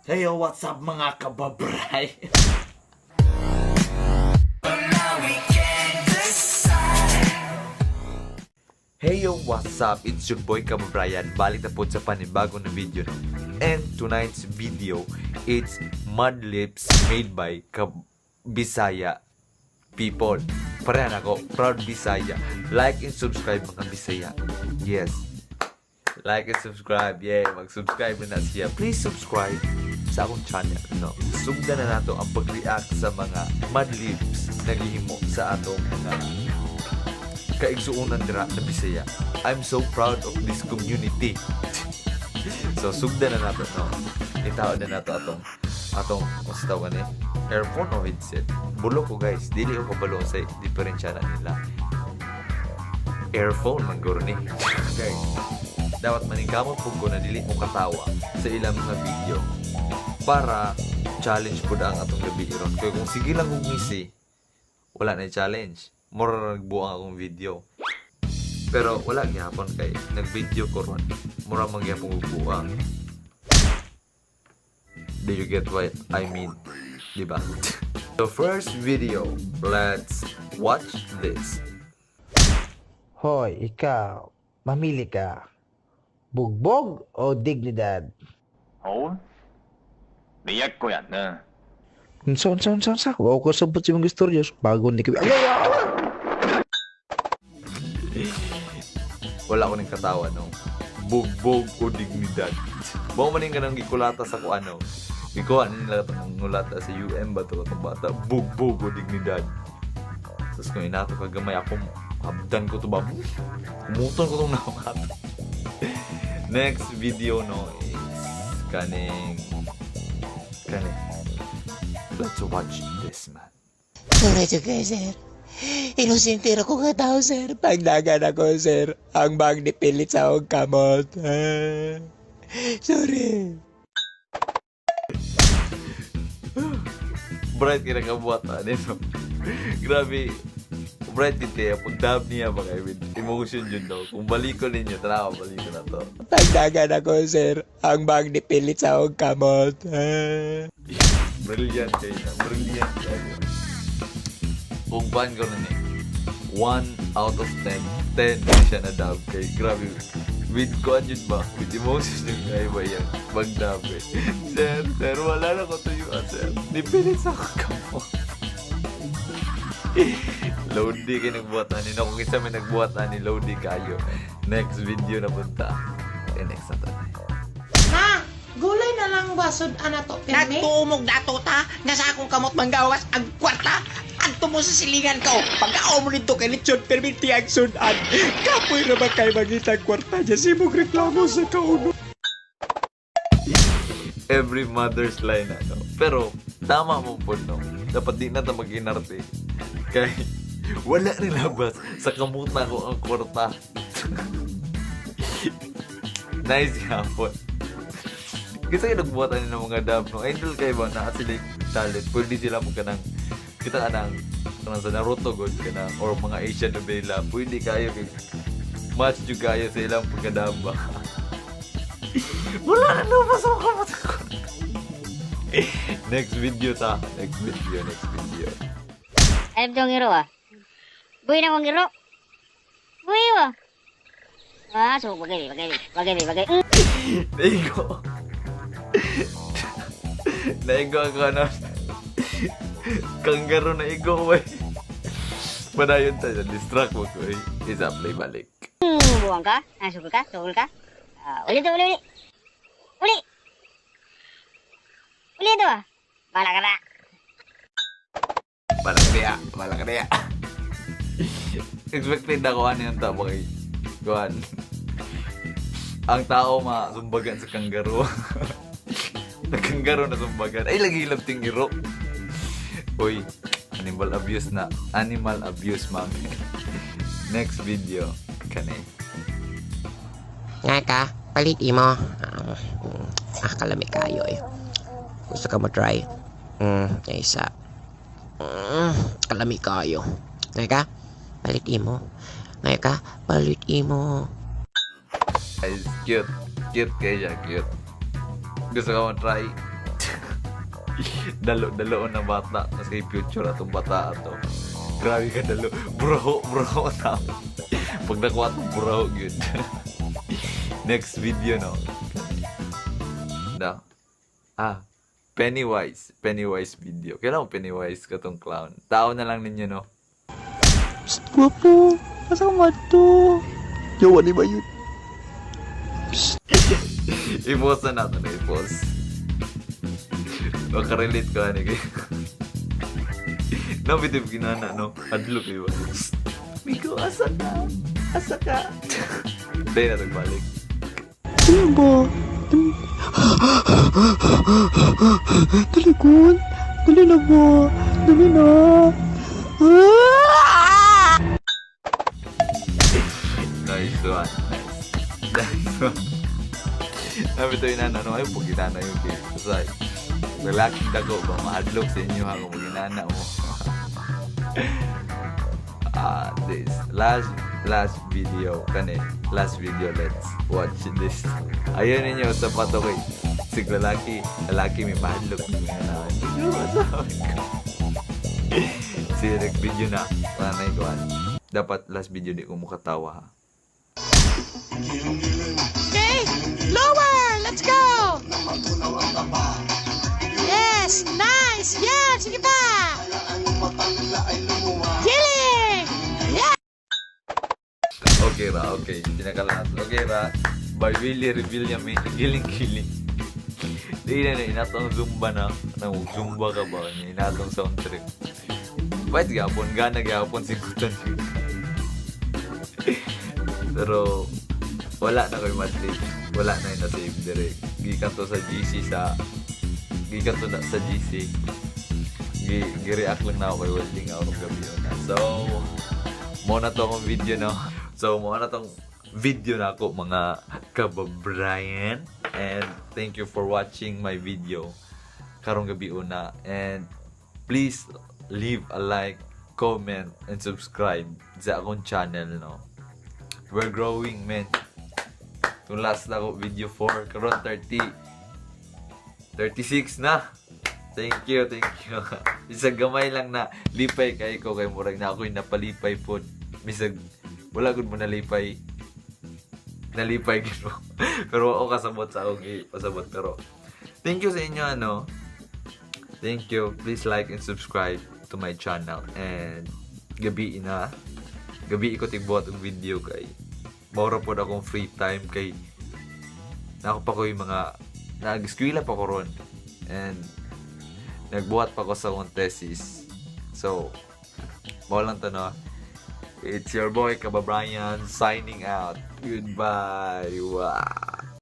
Hey, what's up mga kababray? Hey yo, what's up? It's your boy Kababrayan. Balik na po sa panibagong na video, no? And tonight's video, it's Mud Lips made by Bisaya people. Parehan ako, proud Bisaya. Like and subscribe mga Bisaya. Yes. Like and subscribe. Yeah, mag-subscribe na siya. Please subscribe sa akong channel, no? Sugdan na nato ang pag-react sa mga Mud Lips na gihimo sa atong mga kaigsuunan dira na Bisaya. I'm so proud of this community. So sugdan na nato, no? Itaon na nato atong what's tawag ni? Earphone o headset. Bulo ko guys, dili ko kabalo sa diferensya na nila. Earphone man guro ni. Guys, dapat maningkamot po ko na dili mo katawa sa ilang mga video para challenge po ang atong gabi iron. Kaya kung sige lang kung misi, wala na challenge. Mura nagbuang akong video. Pero wala gyapon kay nag-video ko ron. Mura man gyapon buang. Do you get what I mean? Diba? The first video, let's watch this. Hoy, ikaw, mamili ka. Bugbog o dignidad? Oo. Liyak ko yan, ha? Unsa. Wow ko sabot si mga istorya. Bago ni kabi. Wala ko nang katawa, no? Bugbog o dignidad. Bawa maning ka nang gikulata sa kung ano. Ikuha nila itong ngulata sa UM ba ito itong bata. Bugbog o dignidad. Tapos kung inato kagamay ako, habdan ko ito ba? Umuton ko itong nakamat. Next video, no, is kaning. Let's watch this, man. Sorry to kayo, sir. Inosintiro ko nga tao, sir. Pagdagan ako, sir. Ang bang nipilit sa akong kamot. Sorry. Bright kinakabuhat na nito. Grabe. Bright dito. Pag-dab niya ba kayo with emotion yun daw. Kung baliko ninyo, tara ka, baliko na to. Pagdagan ako, sir. Ang bang nipilit sa akong kamot. Brilliant kayo na. Brilliant kayo. Kung ban ko na niya, 1 out of 10. 10 na siya na dab kay. Grabe. With kuan yun ba? With emotions yung kayo ba yan? Mag-dab eh. Sir, wala na ko tuyuan, sir. Nipilit sa kamot. Lodi kayo nagbuhat na nino. Kung isa may nagbuhat na ni Lodi kayo. Next video na punta. Okay, next na tayo. Ha? Gulay na lang basod ana to pirmi? Nagtuumog na to ta. Nasa akong kamot manggawas ang kwarta. Adto mo sa silingan ko. Pagkao mo nito kay Lechon perminti ang sunan. Kapoy na ba kayo magitang kwarta niya? Sibog reklamo sa kauno. Every mother's line, ano. Pero, tama mo po, no? Dapat di na ito mag-inarte. Kaya, wala rin labas sa kamuta ko ang kwarta. Nice hapon. Kasi nagbuhatan ng mga dab, no? Idol kayo ba na sila talent? Pwede sila magkanang, kita ka ng, sa Naruto God ka na, or mga Asian novela, pwede kayo, match juga kayo sa ilang pagkadamba. Wala na lumabas ang kamuta ko. Next video. Alam ko ang hero ah. Buhay na akong hero. Buhay ah. So bagay. Naigo ako ano. Kanggaro na igo wey. Padayon tayo. Distract mo ko eh. Isa play balik. Buwang ka? Sugol ka? Uli ito ah. Bala ka na. Balak kaya. Expected ako ano yung tao kay Kuhan. Ang tao masumbagan sa kanggaro. Kanggaro na sumbagan. Ay, lagi ting iro. Uy, animal abuse, mami. Next video. Kani. Nga ka, palit mo. Kalami kayo eh. Gusto ka mo try? Isa. Kalami kayo. Nga ka, palit mo. Nga ka, palit mo. Ay, cute. Cute kayo siya, cute. Gusto ka mo try? Dalo na bata. Mas kay future atong bata ato. Grabe ka dalo. Bro na. Pag nakuha itong bro, yun. Next video, no? Pennywise video. Kailan mo Pennywise ka tong clown? Tao na lang ninyo, no? Psst, gwapo. Asa ka mato? Jawa ni ba yun? I-post na natin, i-post. Makarelate ka, ano kayo. Nabitib ginana, no? Adlo kayo ba? Miko, asa ka? Asa ka? Dahil na nagbalik. Ano ba? Talikod? Dali na ba? Dali na. Nice one. Nice one. Nabito yung nana, no? Ayaw po ginana yung case. Kasi, lalaking dago ba? Mahadlok sa inyo ha kung ginana mo. This last video last video, let's watch this. Ayun ninyo sa pato kay sig lalaki may mahadlok si next video na panay ko dapat last video di ko mukatawa ha. Okay, lower! Let's go! Yes! Nice! Yan! Sige pa! Giling! Yeah! Okay ra, okay. Tinakalan natin. Okay ra. By Willie reveal niya may giling-giling. Di na inatong zumba na. Nang zumba ka ba niya? Inatong sound trip. Ba't gapon? Gana gapon sigutan siya. Pero wala na kayo madlip. Wala na yung na-save direct. Gikan to sa GC Gikan to na sa GC. Gi-react lang na ako kay welding out of gabi yun. So, muna to akong video, no? So, muna tong video na ako, mga kababrayan. And thank you for watching my video karong gabi una. And please leave a like, comment, and subscribe sa akong channel, no? We're growing, man. Itong last na ako, video 4, karon 36 na. Thank you. Bisag gamay lang na lipay kay ko kay murag na ako'y napalipay po. Bisag wala gud mo nalipay gid mo. Pero ako kasabot sa akong pasabot. Pero thank you sa inyo, ano. Thank you. Please like and subscribe to my channel. And gabi ko tigbuhat ang video kay maura po akong free time kay nako pa ko yung mga nag-eskwela pa ko ron. And nagbuhat pa ko sa akong thesis. So, lang to, no? It's your boy, Kababrayan, signing out. Goodbye. Wow.